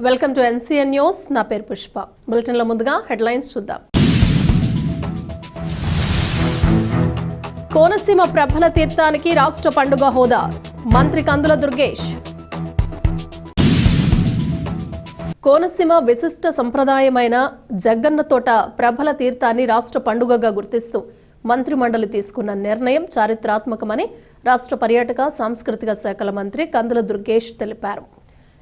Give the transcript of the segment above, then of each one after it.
Welcome to NCN news. నా పేరు పుష్ప. బులెటిన్ల ముందుగా హెడ్లైన్స్ చూద్దాం. కోనసీమ ప్రభల తీర్థానికి రాష్ట్ర పండుగ హోదా, మంత్రి కందుల దుర్గేష్. కోనసీమ విశిష్ట సంప్రదాయమైన జగ్గన్న తోట ప్రభల తీర్థాన్ని రాష్ట్ర పండుగగా గుర్తిస్తూ మంత్రి మండలి తీసుకున్న నిర్ణయం చారిత్రాత్మకమని రాష్ట్ర పర్యాటక సాంస్కృతిక శాఖల మంత్రి కందుల దుర్గేష్ తెలిపారు.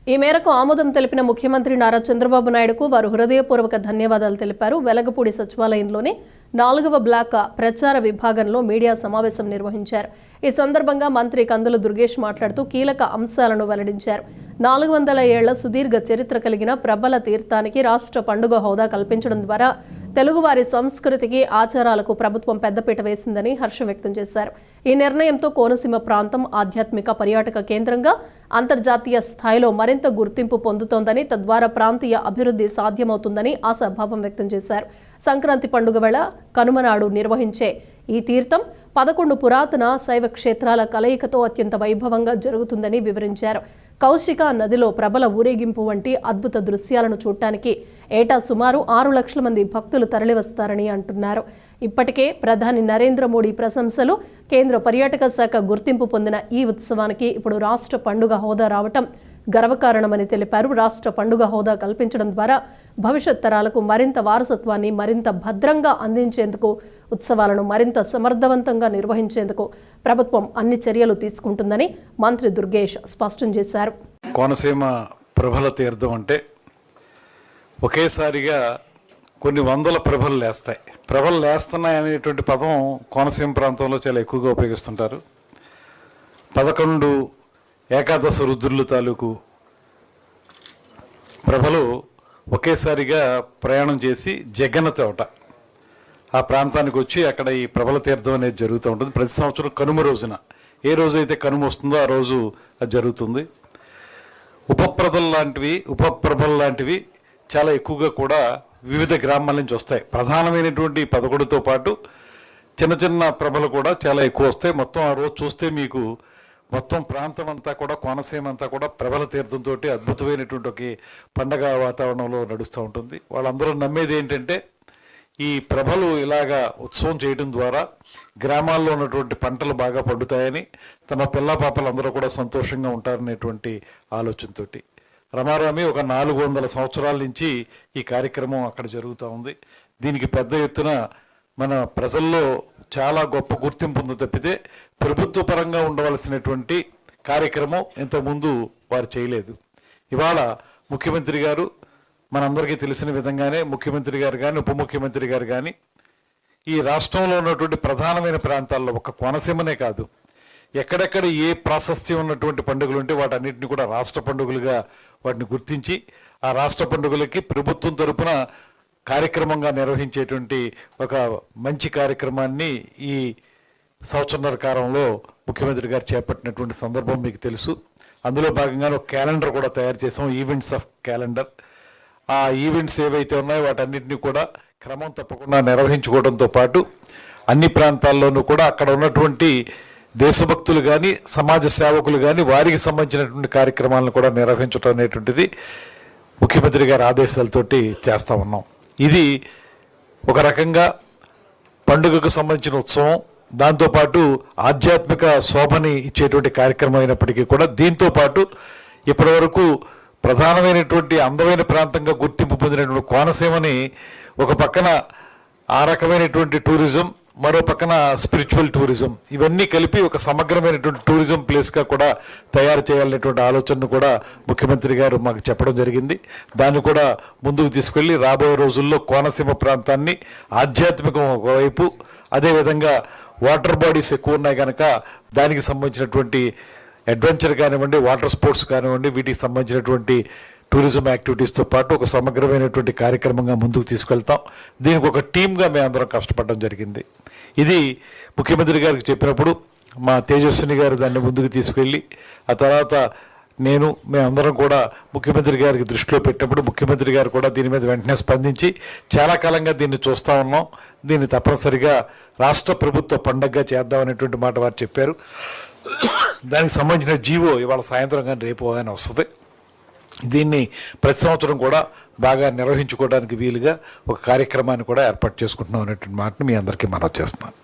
ఈ మేరకు ఆమోదం తెలిపిన ముఖ్యమంత్రి నారా చంద్రబాబు నాయుడుకు వారు హృదయపూర్వక ధన్యవాదాలు తెలిపారు. వెలగపూడి సచివాలయంలోని 4వ బ్లాక్ ప్రచార విభాగంలో మీడియా సమావేశం నిర్వహించారు. ఈ సందర్భంగా మంత్రి కందుల దుర్గేష్ మాట్లాడుతూ కీలక అంశాలను వెల్లడించారు. 400 ఏళ్ల సుదీర్ఘ చరిత్ర కలిగిన ప్రభల తీర్థానికి రాష్ట్ర పండుగ హోదా కల్పించడం ద్వారా తెలుగువారి సంస్కృతికి ఆచారాలకు ప్రభుత్వం పెద్దపీట వేసిందని హర్షం వ్యక్తం చేశారు. ఈ నిర్ణయంతో కోనసీమ ప్రాంతం ఆధ్యాత్మిక పర్యాటక కేంద్రంగా అంతర్జాతీయ స్థాయిలో మరింత గుర్తింపు పొందుతోందని, తద్వారా ప్రాంతీయ అభివృద్ధి సాధ్యమవుతుందని ఆశాభావం వ్యక్తం చేశారు. సంక్రాంతి పండుగ వేళ కనుమనాడు నిర్వహించే ఈ తీర్థం 11 పురాతన శైవ క్షేత్రాల కలయికతో అత్యంత వైభవంగా జరుగుతుందని వివరించారు. కౌశిక నదిలో ప్రభల ఊరేగింపు వంటి అద్భుత దృశ్యాలను చూడటానికి ఏటా సుమారు 6 లక్షల మంది భక్తులు తరలివస్తారని అంటున్నారు. ఇప్పటికే ప్రధాని నరేంద్ర మోడీ ప్రశంసలు, కేంద్ర పర్యాటక శాఖ గుర్తింపు పొందిన ఈ ఉత్సవానికి ఇప్పుడు రాష్ట్ర పండుగ హోదా రావటం గర్వకారణమని తెలిపారు. రాష్ట్ర పండుగ హోదా కల్పించడం ద్వారా భవిష్యత్ తరాలకు మరింత వారసత్వాన్ని మరింత భద్రంగా అందించేందుకు, ఉత్సవాలను మరింత సమర్థవంతంగా నిర్వహించేందుకు ప్రభుత్వం అన్ని చర్యలు తీసుకుంటుందని మంత్రి దుర్గేష్ స్పష్టం చేశారు. కోనసీమ ప్రభల తీర్థం అంటే ఒకేసారిగా కొన్ని వందల ప్రభలు లేస్తాయి. ప్రభలు లేస్తున్నాయి అనేటువంటి పదం కోనసీమ ప్రాంతంలో చాలా ఎక్కువగా ఉపయోగిస్తుంటారు. 11 ఏకాదశ రుద్రుల తాలూకు ప్రభలు ఒకేసారిగా ప్రయాణం చేసి జగ్గన్న తోట ఆ ప్రాంతానికి వచ్చి అక్కడ ఈ ప్రభల తీర్థం అనేది జరుగుతూ ఉంటుంది. ప్రతి సంవత్సరం కనుమ రోజున, ఏ రోజైతే కనుమ వస్తుందో ఆ రోజు అది జరుగుతుంది. ఉపప్రభలు లాంటివి చాలా ఎక్కువగా కూడా వివిధ గ్రామాల నుంచి వస్తాయి. ప్రధానమైనటువంటి 11తో పాటు చిన్న చిన్న ప్రభలు కూడా చాలా ఎక్కువ వస్తాయి. మొత్తం ఆ రోజు చూస్తే మీకు మొత్తం ప్రాంతం అంతా కూడా, కోనసీమ అంతా కూడా ప్రభల తీర్థంతో అద్భుతమైనటువంటి ఒక పండగ వాతావరణంలో నడుస్తూ ఉంటుంది. వాళ్ళందరూ నమ్మేది ఏంటంటే ఈ ప్రభలు ఇలాగా ఉత్సవం చేయడం ద్వారా గ్రామాల్లో ఉన్నటువంటి పంటలు బాగా పండుతాయని, తమ పిల్ల పాపలు అందరూ కూడా సంతోషంగా ఉంటారనేటువంటి ఆలోచనతో రమారామి ఒక 400 సంవత్సరాల నుంచి ఈ కార్యక్రమం అక్కడ జరుగుతూ ఉంది. దీనికి పెద్ద ఎత్తున మన ప్రజల్లో చాలా గొప్ప గుర్తింపు ఉంది తప్పితే ప్రభుత్వ పరంగా ఉండవలసినటువంటి కార్యక్రమం ఇంతకుముందు వారు చేయలేదు. ఇవాళ ముఖ్యమంత్రి గారు, మనందరికీ తెలిసిన విధంగానే ముఖ్యమంత్రి గారు కానీ ఉప ముఖ్యమంత్రి గారు కానీ ఈ రాష్ట్రంలో ఉన్నటువంటి ప్రధానమైన ప్రాంతాల్లో ఒక కోనసీమనే కాదు, ఎక్కడెక్కడ ఏ ప్రాశస్త్యం ఉన్నటువంటి పండుగలు ఉంటే వాటన్నిటిని కూడా రాష్ట్ర పండుగలుగా వాటిని గుర్తించి ఆ రాష్ట్ర పండుగలకి ప్రభుత్వం తరపున కార్యక్రమంగా నిర్వహించేటువంటి ఒక మంచి కార్యక్రమాన్ని ఈ సంవత్సరన్నర కాలంలో ముఖ్యమంత్రి గారు చేపట్టినటువంటి సందర్భం మీకు తెలుసు. అందులో భాగంగానే ఒక క్యాలెండర్ కూడా తయారు చేసాం, ఈవెంట్స్ ఆఫ్ క్యాలెండర్. ఆ ఈవెంట్స్ ఏవైతే ఉన్నాయో వాటన్నిటిని కూడా క్రమం తప్పకుండా నిర్వహించుకోవడంతో పాటు అన్ని ప్రాంతాల్లోనూ కూడా అక్కడ ఉన్నటువంటి దేశభక్తులు కానీ సమాజ సేవకులు కానీ వారికి సంబంధించినటువంటి కార్యక్రమాలను కూడా నిర్వహించడం అనేటువంటిది ముఖ్యమంత్రి గారి ఆదేశాలతోటి చేస్తూ ఉన్నాం. ఇది ఒక రకంగా పండుగకు సంబంధించిన ఉత్సవం, దాంతోపాటు ఆధ్యాత్మిక శోభని ఇచ్చేటువంటి కార్యక్రమం అయినప్పటికీ కూడా దీంతో పాటు ఇప్పటి వరకు ప్రధానమైనటువంటి అందమైన ప్రాంతంగా గుర్తింపు పొందినటువంటి కోనసీమని ఒక పక్కన ఆ రకమైనటువంటి టూరిజం, మరో పక్కన స్పిరిచువల్ టూరిజం, ఇవన్నీ కలిపి ఒక సమగ్రమైనటువంటి టూరిజం ప్లేస్గా కూడా తయారు చేయాలనేటువంటి ఆలోచనను కూడా ముఖ్యమంత్రి గారు మాకు చెప్పడం జరిగింది. దాన్ని కూడా ముందుకు తీసుకెళ్ళి రాబోయే రోజుల్లో కోనసీమ ప్రాంతాన్ని ఆధ్యాత్మికం ఒకవైపు, అదేవిధంగా వాటర్ బాడీస్ ఎక్కువ ఉన్నాయి కనుక దానికి సంబంధించినటువంటి అడ్వెంచర్ కానివ్వండి, వాటర్ స్పోర్ట్స్ కానివ్వండి, వీటికి సంబంధించినటువంటి టూరిజం యాక్టివిటీస్తో పాటు ఒక సమగ్రమైనటువంటి కార్యక్రమంగా ముందుకు తీసుకెళ్తాం. దీనికి ఒక టీమ్గా మేమందరం కష్టపడడం జరిగింది. ఇది ముఖ్యమంత్రి గారికి చెప్పినప్పుడు మా తేజస్విని గారు దాన్ని ముందుకు తీసుకెళ్ళి, ఆ తర్వాత మేమందరం కూడా ముఖ్యమంత్రి గారికి దృష్టిలో పెట్టినప్పుడు ముఖ్యమంత్రి గారు కూడా దీని మీద వెంటనే స్పందించి చాలా కాలంగా దీన్ని చూస్తూ ఉన్నాం, దీన్ని తప్పనిసరిగా రాష్ట్ర ప్రభుత్వ పండగగా చేద్దామనేటువంటి మాట వారు చెప్పారు. దానికి సంబంధించిన జీవో ఇవాళ సాయంత్రం కానీ రేపు కానీ వస్తుంది. దీన్ని ప్రతి సంవత్సరం కూడా బాగా నిర్వహించుకోవడానికి వీలుగా ఒక కార్యక్రమాన్ని కూడా ఏర్పాటు చేసుకుంటున్నాం అనేటువంటి మాటను మీ అందరికీ మనవి చేస్తున్నాను.